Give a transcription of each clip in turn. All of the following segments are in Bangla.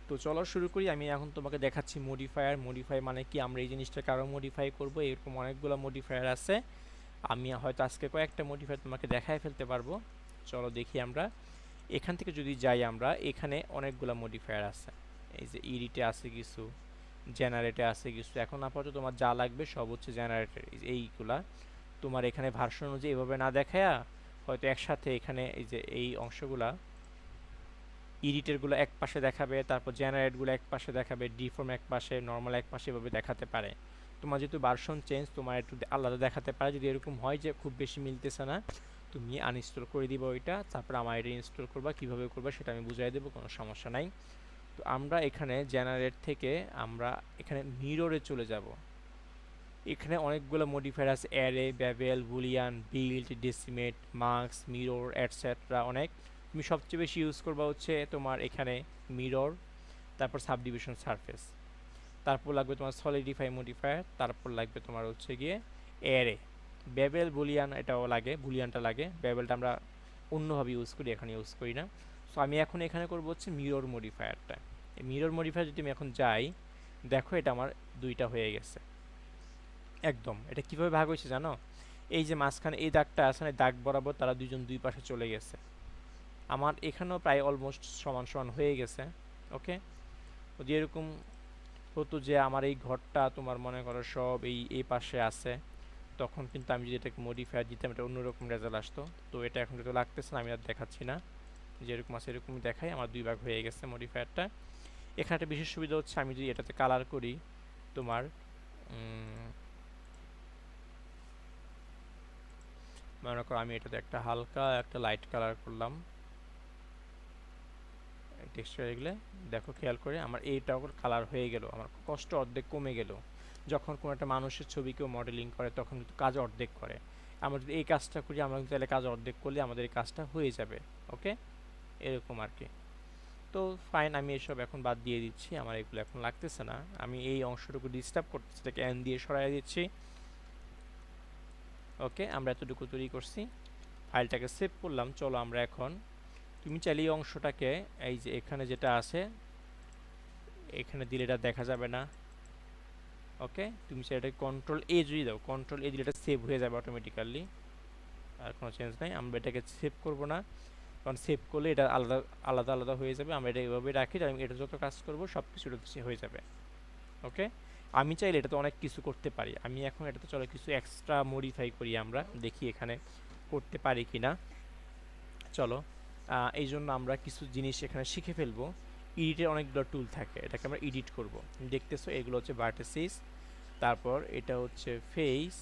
তো চলো শুরু করি। আমি এখন তোমাকে দেখাচ্ছি মডিফায়ার। মডিফাই মানে কি, আমরা এই জিনিসটাকে আরও মডিফাই করব, এরকম অনেকগুলো মডিফায়ার আছে। আমি হয়তো আজকে কয়েকটা মডিফায়ার তোমাকে দেখায় ফেলতে পারবো। চলো দেখি আমরা এখান থেকে যদি যাই, আমরা এখানে অনেকগুলো মডিফায়ার আছে। এই যে ইডিটে আছে কিছু, জেনারেটে আছে কিছু। এখন আপাতত তোমার যা লাগবে সব হচ্ছে জেনারেটর, এইগুলা তোমার এখানে ভার্সন অনুযায়ী এভাবে না দেখায়া হয়তো একসাথে এখানে এই যে এই অংশগুলা এডিটরগুলো এক পাশে দেখাবে, তারপর জেনারেটগুলো এক পাশে দেখাবে, ডিফর্ম এক পাশে, নর্মাল এক পাশে, এভাবে দেখাতে পারে। তোমার যেহেতু ভার্সন চেঞ্জ, তোমার একটু আলাদা দেখাতে পারে। যদি এরকম হয় যে খুব বেশি মিলতেছে না, তুমি আনইনস্টল করে দিবা ওইটা, তারপর আমার এটা ইনস্টল করবা। কীভাবে করবা সেটা আমি বুঝাই দেবো, কোনো সমস্যা নাই। তো আমরা এখানে জেনারেট থেকে আমরা এখানে মিররে চলে যাব। এখানে অনেকগুলো মডিফায়ার আছে, array, bevel, boolean, build, decimate, mask, mirror, etcetera, অনেক। তুমি সবচেয়ে বেশি ইউজ করবা হচ্ছে তোমার এখানে মিরর, তারপর সাবডিভিশন সারফেস, তারপর লাগবে তোমার সলিডিফাই মডিফায়ার, তারপর লাগবে তোমার হচ্ছে গিয়ে অ্যারে। ব্যাবেল, বুলিয়ান এটাও লাগে, বুলিয়ানটা লাগে। ব্যাবেলটা আমরা অন্যভাবে ইউজ করি, এখানে ইউজ করি না। সো আমি এখন এখানে করবো হচ্ছে মিরর মডিফায়ারটা। এই মিরর মডিফায়ার যদি আমি এখন যাই, দেখো এটা আমার দুইটা হয়ে গেছে একদম। এটা কিভাবে ভাগ হয়েছে জানো? এই যে মাঝখানে এই দাগটা আছে না, দাগ বরাবর তারা দুইজন দুই পাশে চলে গেছে। আমার এখানেও প্রায় অলমোস্ট সমান সমান হয়ে গেছে। ওকে, যদি এরকম হতো যে আমার এই ঘরটা তোমার মনে করো সব এই পাশে আছে, তখন কিন্তু আমি যদি এটাকে মডিফায়ার দিতাম এটা অন্যরকম রেজাল্ট আসতো। তো এটা এখন যেটা লাগতেছে না, আমি আর দেখাচ্ছি না। যেরকম আছে এরকমই দেখাই, আমার দুই ভাগ হয়ে গেছে মডিফায়ারটা। এখানে একটা বিশেষ সুবিধা হচ্ছে, আমি যদি এটাতে কালার করি তোমার মনে করো আমি এটাতে একটা হালকা একটা লাইট কালার করলাম টেক্সচার এগুলো, দেখো খেয়াল করে আমার এইটাও কালার হয়ে গেল, আমার কষ্ট অর্ধেক কমে গেল। যখন কোনো একটা মানুষের ছবি কেউ মডেলিং করে তখন কিন্তু কাজ অর্ধেক করে। আমরা যদি এই কাজটা করি, আমরা কিন্তু তাহলে কাজ অর্ধেক করলে আমাদের এই কাজটা হয়ে যাবে। ওকে, এরকম আর কি। তো ফাইন, আমি এসব এখন বাদ দিয়ে দিচ্ছি, আমার এগুলো এখন লাগতেছে না। আমি এই অংশটুকু ডিস্টার্ব করতেছি, এটাকে এন দিয়ে সরাই দিচ্ছি। ওকে, আমরা এতটুকু তৈরি করছি, ফাইলটাকে সেভ করলাম। চলো আমরা এখন, তুমি চাইলে এই অংশটাকে এই যে এখানে যেটা আছে এখানে দিলে এটা দেখা যাবে না। ওকে, তুমি চাইলে এটা কন্ট্রোল এ যদি দাও, কন্ট্রোল এ দিলে এটা সেভ হয়ে যাবে অটোমেটিক্যালি, আর কোনো চেঞ্জ নাই। আমরা এটাকে সেভ করব না, কারণ সেভ করলে এটা আলাদা আলাদা আলাদা হয়ে যাবে। আমরা এটা এভাবে রাখি, আমি এটা যত কাজ করব সব কিছু হয়ে যাবে। ওকে, আমি চাইলে এটাতে অনেক কিছু করতে পারি। আমি এখন এটাতে চলো কিছু এক্সট্রা মডিফাই করি, আমরা দেখি এখানে করতে পারি কি না। চলো, এই জন্য আমরা কিছু জিনিস এখানে শিখে ফেলবো। এডিটের অনেকগুলো টুল থাকে, এটাকে আমরা এডিট করব। দেখতেছো এগুলো হচ্ছে ভার্টিসিস, তারপর এটা হচ্ছে ফেস,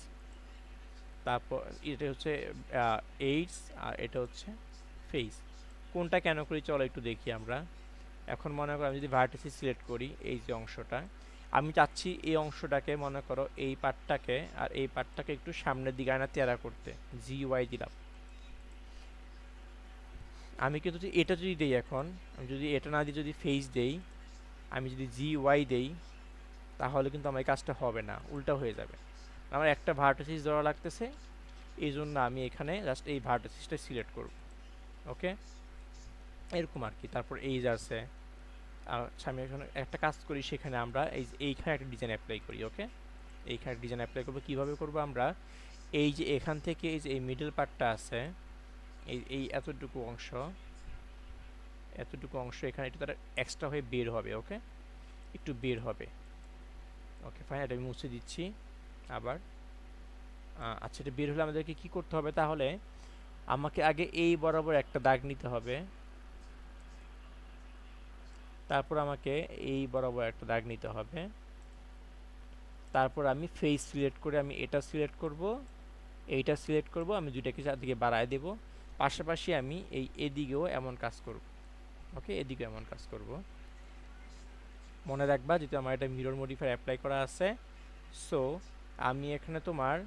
তারপর এটা হচ্ছে এইডস, আর এটা হচ্ছে ফেস। কোনটা কেন করি চলো একটু দেখি আমরা। এখন মনে করো আমি যদি ভার্টিসিস সিলেক্ট করি, এই যে অংশটা, আমি চাচ্ছি এই অংশটাকে মনে করো এই পার্টটাকে আর এই পার্টটাকে একটু সামনের দিকে আনা তেরা করতে, জি ওয়াই দিলাম। আমি কিন্তু যদি এটা যদি দেই, এখন আমি যদি এটা না দিয়ে যদি ফেস দেই, আমি যদি জি ওয়াই দেই, তাহলে কিন্তু আমার এই কাজটা হবে না, উল্টা হয়ে যাবে। আমার একটা ভার্টিসিস ধরা লাগতেছে, এই জন্য আমি এখানে জাস্ট এই ভার্টিসিসটা সিলেক্ট করব। ওকে, এরকম আর কি। তারপর এই যে আছে, আচ্ছা আমি এখানে একটা কাজ করি, সেখানে আমরা এইখানে একটা ডিজাইন অ্যাপ্লাই করি। ওকে, এইখানে ডিজাইন অ্যাপ্লাই করবো। কীভাবে করবো আমরা, এই যে এখান থেকে এই যে এই মিডল পার্টটা আছে, এই এই এতটুকু অংশ এখানে একটু তারা এক্সট্রা হয়ে বের হবে। ওকে, একটু বের হবে। ওকে ফাইন, এটা আমি মুছে দিচ্ছি আবার। আচ্ছা, এটা বের হলে আমাদেরকে কি করতে হবে তাহলে? আমাকে আগে এই বরাবর একটা দাগ নিতে হবে, তারপর আমাকে এই বরাবর একটা দাগ নিতে হবে, তারপর আমি ফেস সিলেক্ট করে আমি এটা সিলেক্ট করব, এইটা সিলেক্ট করব, আমি দুইটাকে চারদিকে বাড়ায় দেব। পাশাপাশি আমি এই এদিকেও এমন কাজ করব। ওকে, এদিকেও এমন কাজ করব। মনে রাখবা যেহেতু আমার এটা মিরর মডিফায়ার অ্যাপ্লাই করা আছে, সো আমি এখানে তোমার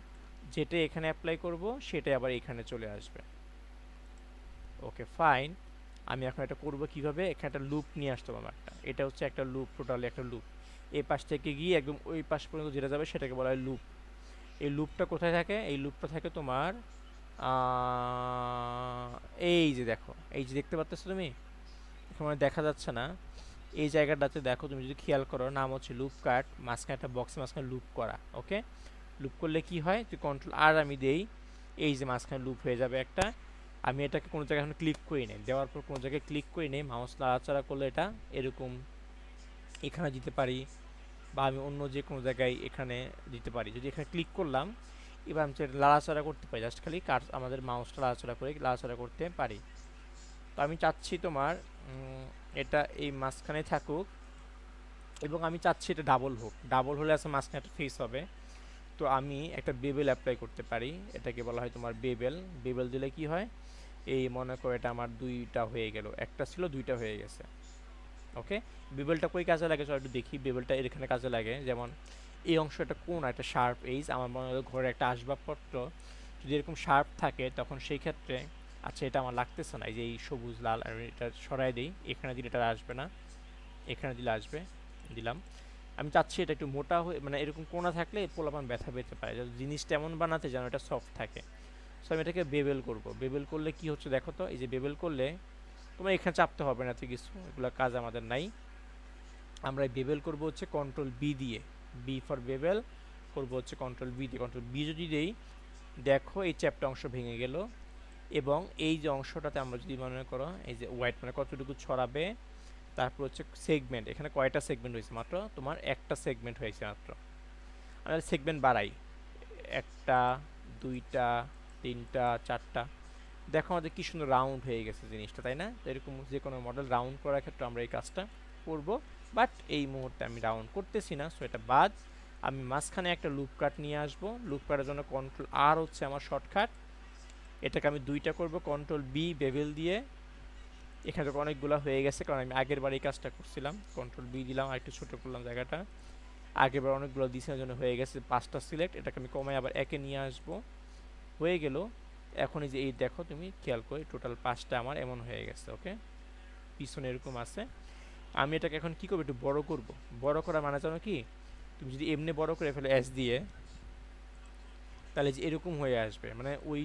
যেটা এখানে অ্যাপ্লাই করব সেটাই আবার এখানে চলে আসবে। ওকে ফাইন, আমি এখন এটা করব কিভাবে, এখানে একটা লুপ নিয়ে আসতে হবে আমার একটা। এটা হচ্ছে একটা লুপ, টোটালি একটা লুপ। এই পাশ থেকে গিয়ে একদম ওই পাশ পর্যন্ত যেটা যাবে সেটাকে বলা হয় লুপ। এই লুপটা কোথায় থাকে? এই লুপটা থাকে তোমার এই যে দেখো, এই যে দেখতে পাচ্ছ তুমি, এখন দেখা যাচ্ছে না, এই জায়গাটাতে দেখো, তুমি যদি খেয়াল করো, নাম হচ্ছে লুপ কাট, মাঝখানে একটা বক্সের মাঝখানে লুপ করা। ওকে, লুপ করলে কি হয়, তুই কন্ট্রোল আর আমি দেই, এই যে মাঝখানে লুপ হয়ে যাবে একটা। আমি এটাকে কোনো জায়গায় এখন ক্লিক করি নেই, দেওয়ার পর কোনো জায়গায় ক্লিক করি নেই, মাউস নাড়াচাড়া করলে এটা এরকম এখানে দিতে পারি, বা আমি অন্য যে কোনো জায়গায় এখানে দিতে পারি। যদি এখানে ক্লিক করলাম, এবার আমি সেটা লাড়াচাড়া করতে পারি, জাস্ট খালি কার আমাদের মাউসটা লাড়াচাড়া করে লাড়াচাড়া করতে পারি। তো আমি চাচ্ছি তোমার এটা এই মাঝখানে থাকুক, এবং আমি চাচ্ছি এটা ডাবল হোক। ডাবল হলে আসলে মাঝখানে একটা ফেস হবে। তো আমি একটা বেবেল অ্যাপ্লাই করতে পারি, এটাকে বলা হয় তোমার বেবেল। বেবেল দিলে কি হয়, এই মনে করো এটা আমার দুইটা হয়ে গেল, একটা ছিল দুইটা হয়ে গেছে। ওকে, বেবেলটা কই কাজে লাগে চলো একটু দেখি। বেবেলটা এখানে কাজে লাগে, যেমন এই অংশটা কোন একটা শার্প এইজ, আমার মনে হয় ঘরে একটা আসবাবপত্র যদি এরকম শার্প থাকে, তখন সেই ক্ষেত্রে, আচ্ছা এটা আমার লাগতেছে না, এই যে এই সবুজ লাল, আমি এটা সরাই দিই, এখানে দিলে এটা আসবে না, এখানে দিলে আসবে, দিলাম। আমি চাচ্ছি এটা একটু মোটা হয়ে, মানে এরকম কোনা থাকলে পোলাপান ব্যথা পেতে পারে, যেন জিনিসটা এমন বানাতে যেন এটা সফট থাকে। সো আমি এটাকে বেবেল করব। বেবেল করলে কি হচ্ছে দেখো তো, এই যে বেবেল করলে তোমার এখানে চাপতে হবে না তো কিছু, এগুলো কাজ আমাদের নাই। আমরা বেবেল করব হচ্ছে কন্ট্রোল বি দিয়ে, বি ফর বেবেল করব হচ্ছে কন্ট্রোল বি দিয়ে। কন্ট্রোল বি যদি দেই, দেখো এই চ্যাপ্টা অংশ ভেঙে গেল, এবং এই যে অংশটাতে আমরা যদি মনে করো এই যে হোয়াইট মানে কতটুকু ছড়াবে, তারপর হচ্ছে সেগমেন্ট, এখানে কয়টা সেগমেন্ট হয়েছে, মাত্র তোমার একটা সেগমেন্ট হয়েছে মাত্র। আমরা সেগমেন্ট বাড়াই, একটা, দুইটা, তিনটা, চারটা, দেখো আমাদের কি সুন্দর রাউন্ড হয়ে গেছে জিনিসটা, তাই না? তো এরকম যে কোনো মডেল রাউন্ড করার ক্ষেত্রে আমরা এই কাজটা করব, বাট এই মুহূর্তে আমি রাউন্ড করতেছি না, সো এটা বাদ। আমি মাঝখানে একটা লুপ কাট নিয়ে আসব, লুপ কাটের জন্য কন্ট্রোল আর হচ্ছে আমার শর্টকাট। এটাকে আমি দুইটা করব, কন্ট্রোল বি বেভেল দিয়ে। এখানে তো অনেকগুলো হয়ে গেছে, কারণ আমি আগের বার এই কাজটা করছিলাম, কন্ট্রোল বি দিলাম আর একটু ছোটো করলাম জায়গাটা। আগের বার অনেকগুলো দিয়েছে, জন্য হয়ে গেছে পাঁচটা সিলেক্ট। এটাকে আমি কমাই আবার একে নিয়ে আসবো, হয়ে গেল। এখন এই যে এই দেখো তুমি খেয়াল করে, টোটাল পাঁচটা আমার এমন হয়ে গেছে। ওকে, পিছনে এরকম আছে। আমি এটাকে এখন কি করবো, একটু বড় করব। বড় করা মানে জানো কি, তুমি যদি এমনি বড় করে ফেলো এস দিয়ে, তাহলে যে এরকম হয়ে আসবে, মানে ওই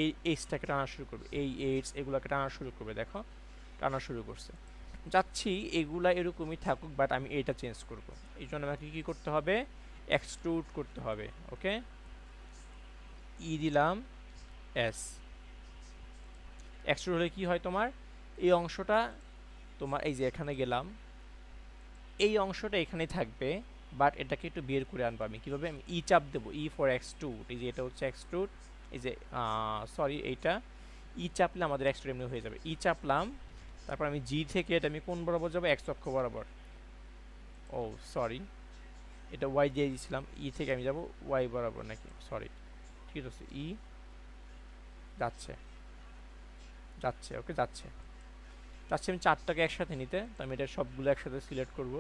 এই এইচটাকে টানা শুরু করবে, এই এইচ এগুলোকে টানা শুরু করবে, দেখো টানা শুরু করছে। যাচ্ছি এগুলা এরকমই থাকুক, বাট আমি এটা চেঞ্জ করব। এই জন্য আমাকে কী করতে হবে, এক্সট্রুড করতে হবে। ওকে, ই দিলাম, এস। এক্সট্রুড হলে কি হয় তোমার, এই অংশটা তোমার এই যে এখানে গেলাম, এই অংশটা এখানেই থাকবে, বাট এটাকে একটু বের করে আনবো আমি কীভাবে, আমি ই চাপ দেবো, ই ফর এক্সট্রুড, এই যে এটা হচ্ছে এক্সট্রুড, এই যে সরি এইটা ই চাপলে আমাদের এক্সট্রুড এমনি হয়ে যাবে। ই চাপলাম, তারপর আমি জি থেকে এটা আমি কোন বরাবর যাবো, এক্স অক্ষ বরাবর। ও সরি, এটা ওয়াই দিয়ে দিয়েছিলাম, ই থেকে আমি যাব ওয়াই বরাবর, নাকি সরি, ঠিক আছে, ই যাচ্ছে, যাচ্ছে, ওকে যাচ্ছে, যাচ্ছে। আমি চারটাকে একসাথে নিতে, তো আমি এটা সবগুলো একসাথে সিলেক্ট করব।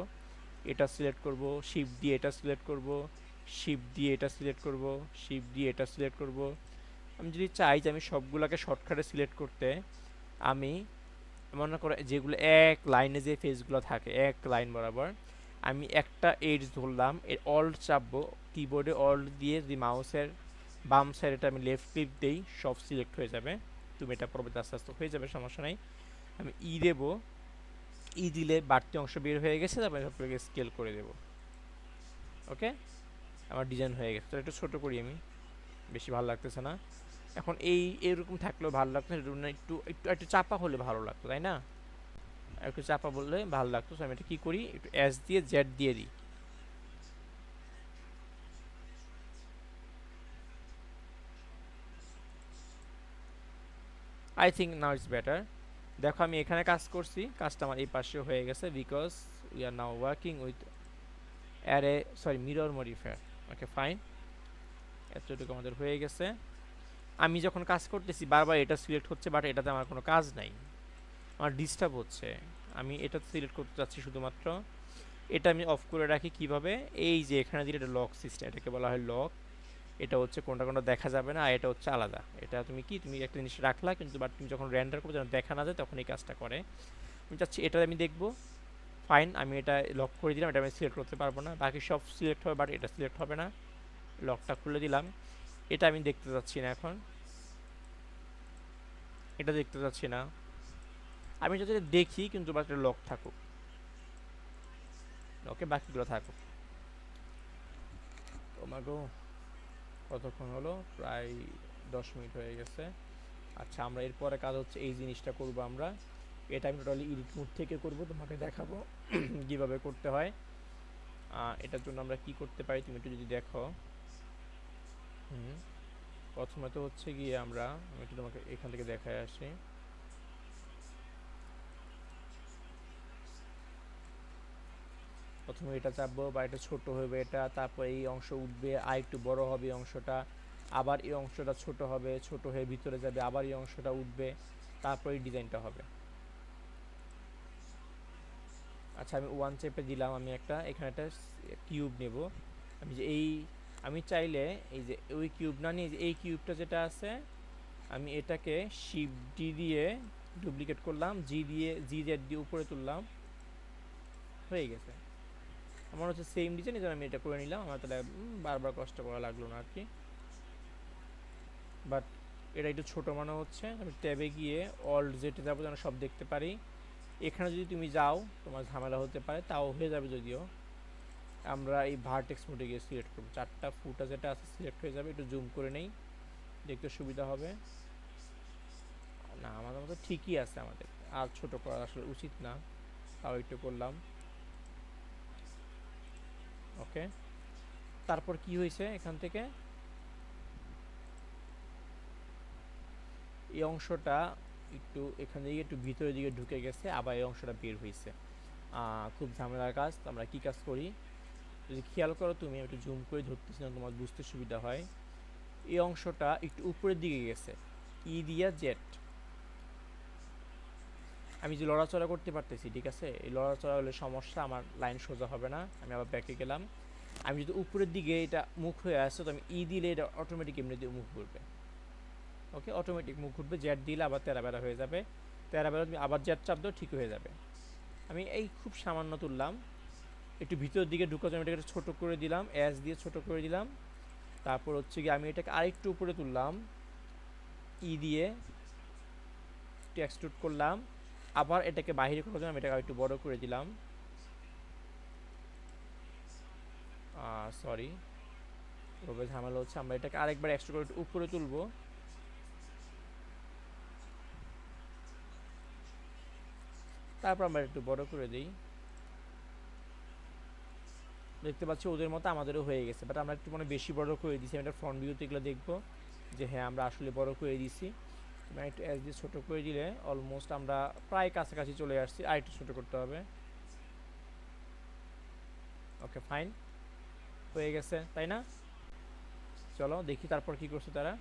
এটা সিলেক্ট করব, শিফট দিয়ে এটা সিলেক্ট করব, শিফট দিয়ে এটা সিলেক্ট করব, শিফট দিয়ে এটা সিলেক্ট করব। আমি যদি চাই যে আমি সবগুলোকে শর্টকাটে সিলেক্ট করতে, আমি মনে করো যেগুলো এক লাইনে যে ফেসগুলো থাকে এক লাইন বরাবর, আমি একটা এজ ধরলাম, এর অল্ট চাপবো, কিবোর্ডে অল্ট দিয়ে যদি মাউসের বাম সাইডে আমি লেফট ক্লিক দেই, সব সিলেক্ট হয়ে যাবে। তুমি এটা পরবর্তী আস্তে আস্তে হয়ে যাবে, সমস্যা নাই। আমি ই দেবো, ই দিলে বাড়তি অংশ বের হয়ে গেছে, তারপরে সবগুলোকে স্কেল করে দেবো। ওকে, আমার ডিজাইন হয়ে গেছে। তো একটু ছোটো করি আমি, বেশি ভালো লাগতেছে না। এখন এই এরকম থাকলেও ভালো লাগতো, একটু একটু একটু চাপা হলে ভালো লাগতো, তাই না? একটু চাপা বললে ভালো লাগতো। আমি এটা কী করি, একটু এস দিয়ে জেড দিয়ে দিই। I think now it's better. দেখো আমি এখানে কাজ করছি, কাজটা আমার এই পাশেও হয়ে গেছে, because we are now working with array, sorry mirror modifier. Okay fine, এতটুকু আমাদের হয়ে গেছে। আমি যখন কাজ করতেছি বারবার এটা সিলেক্ট হচ্ছে, বাট এটাতে আমার কোনো কাজ নাই, আমার ডিস্টার্ব হচ্ছে। আমি এটা সিলেক্ট করতে চাচ্ছি শুধুমাত্র। এটা আমি অফ করে রাখি কিভাবে, এই যে এখানে দিলে এটা লক সিস্টেম, এটাকে বলা হয় লক। এটা হচ্ছে কোনটা কোনটা দেখা যাবে না, আর এটা হচ্ছে আলাদা। এটা তুমি কি, তুমি একটা জিনিস রাখলা, কিন্তু বাট তুমি যখন রেন্ডার করবে যখন দেখা না যায়, তখন এই কাজটা করে। আমি চাচ্ছি এটা আমি দেখবো, ফাইন, আমি এটা লক করে দিলাম। এটা আমি সিলেক্ট করতে পারবো না, বাকি সব সিলেক্ট হবে, বাট এটা সিলেক্ট হবে না। লকটা খুলে দিলাম। এটা আমি দেখতে চাচ্ছি না এখন, এটা দেখতে চাচ্ছি না। আমি যাতে দেখি, কিন্তু বাট এটা লক থাকুক। ওকে, বাকিগুলো থাকুক। তোমাকেও কতক্ষণ হলো? প্রায় 10 মিনিট হয়ে গেছে। আচ্ছা, আমরা এরপরে কাজ হচ্ছে এই জিনিসটা করব আমরা। এটা আমি টোটালি এডিট মোড থেকে করব, তোমাকে দেখাবো কীভাবে করতে হয়। এটার জন্য আমরা কি করতে পারি তুমি একটু যদি দেখো। প্রথমে তো হচ্ছে গিয়ে আমি একটু তোমাকে এখান থেকে দেখায় আসি। প্রথমে এটা চাপবো বা এটা ছোট হবে এটা, তারপর এই অংশ উঠবে আর একটু বড় হবে এই অংশটা, আবার এই অংশটা ছোট হবে, ছোট হয়ে ভিতরে যাবে, আবার এই অংশটা উঠবে, তারপর এই ডিজাইনটা হবে। আচ্ছা, আমি ওয়ান চেপে দিলাম। আমি এখানে একটা কিউব নেব। আমি চাইলে এই যে ওই কিউব না নিয়ে যে এই কিউবটা যেটা আছে, আমি এটাকে শিফট ডি দিয়ে ডুপ্লিকেট করলাম, জি জেড দিয়ে উপরে তুললাম, হয়ে গেছে। আমার হচ্ছে সেম ডিজাইন, এই জন্য আমি এটা করে নিলাম। আমার তাহলে বারবার কষ্ট করা লাগলো না আর কি। বাট এটা একটু ছোটো মনে হচ্ছে। আমি ট্যাবে গিয়ে অল্ট জেটে যাবো যেন সব দেখতে পারি। এখানে যদি তুমি যাও তোমার ঝামেলা হতে পারে, তাও হয়ে যাবে যদিও। আমরা এই ভার্টেক্স মোডে গিয়ে সিলেক্ট করবো, 4টা ফুটা যেটা আছে সিলেক্ট হয়ে যাবে। একটু জুম করে নেই, দেখতে সুবিধা হবে। না, আমাদের মতো ঠিকই আছে, আমাদের আর ছোট করা আসলে উচিত না, তাও একটু করলাম। ওকে, তারপর কি হয়েছে এখান থেকে এই অংশটা একটু এখান থেকে একটু ভিতরের দিকে ঢুকে গেছে, আবার এই অংশটা বের হয়েছে। খুব ঝামেলার কাজ। আমরা কি কাজ করি যদি খেয়াল করো তুমি, একটু জুম করে ধরতেছি না, তোমার বুঝতে সুবিধা হয়। এই অংশটা একটু উপরের দিকে গেছে, ই দিয়া জেড। আমি যে লড়াচড়া করতে পারতেছি, ঠিক আছে, এই লড়াচড়া হলে সমস্যা, আমার লাইন সোজা হবে না। আমি আবার ব্যাকে গেলাম। আমি যদি উপরের দিকে এটা মুখ হয়ে আসছে, তো আমি ই দিলে এটা অটোমেটিক এমনিতে মুখ ঘুরবে। ওকে, অটোমেটিক মুখ ঘুরবে। জেড দিলে আবার তেরা বেড়া হয়ে যাবে, তেরা বেড়া তুমি আবার জেড চাপ দাও, ঠিক হয়ে যাবে। আমি এই খুব সামান্য তুললাম, একটু ভিতরের দিকে ঢুকার জন্য এটাকে ছোটো করে দিলাম, এস দিয়ে ছোটো করে দিলাম। তারপর হচ্ছে কি আমি এটাকে আরেকটু উপরে তুললাম, ই দিয়ে এক্সট্রুড করলাম। আবার এটাকে বাইরে করার জন্য আমি এটাকে একটু বড় করে দিলাম। সরি, ওভাবে ঝামেলা হচ্ছে। আমরা এটাকে আরেকবার এক্সট্রুড করে উপরে তুলবো। তারপর আমরা একটু বড় করে দিই। দেখতে পাচ্ছি ওদের মতো আমাদেরও হয়ে গেছে, বাট আমরা একটু বেশি বড় করে দিয়েছি। আমি এটা ফ্রন্ট ভিউতে এগুলো দেখবো যে হ্যাঁ আমরা আসলে বড় করে দিয়েছি। মানে একটু এস দিয়ে ছোটো করে দিলে অলমোস্ট আমরা প্রায় কাছাকাছি চলে আসছি। আর একটু ছোটো করতে হবে। ওকে, ফাইন, হয়ে গেছে তাই না? চলো দেখি তারপর কি করছে তারা।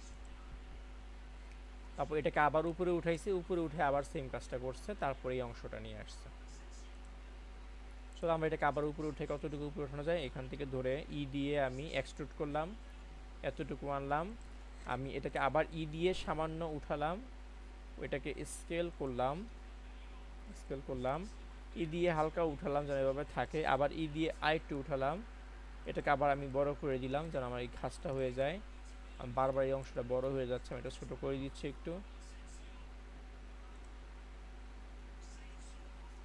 তারপর এটাকে আবার উপরে উঠাইছে, উপরে উঠে আবার সেম কাজটা করছে, তারপরে এই অংশটা নিয়ে আসছে। চলো আমরা এটাকে আবার উপরে উঠে, কতটুকু উপরে ওঠানো যায় এখান থেকে ধরে ই দিয়ে আমি এক্সট্রুড করলাম, এতটুকু আনলাম। আমি এটাকে আবার ই দিয়ে সামান্য উঠালাম, ওইটাকে স্কেল করলাম, ই দিয়ে হালকা উঠালাম যেন এভাবে থাকে। আবার ই দিয়ে আরেকটু উঠালাম, এটাকে আবার আমি বড় করে দিলাম যেন আমার এই খাসটা হয়ে যায়। বারবার এই অংশটা বড় হয়ে যাচ্ছে, আমি এটা ছোটো করে দিচ্ছি একটু।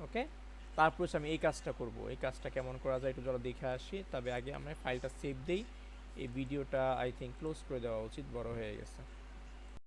ওকে, তারপর আমি এই কাজটা করব। এই কাজটা কেমন করা যায় একটু জন্য দেখে আসি, তবে আগে আমরা ফাইলটা সেভ দিই। এই ভিডিওটা আই থিঙ্ক ক্লোজ করে দেওয়া উচিত, বড় হয়ে গেছে।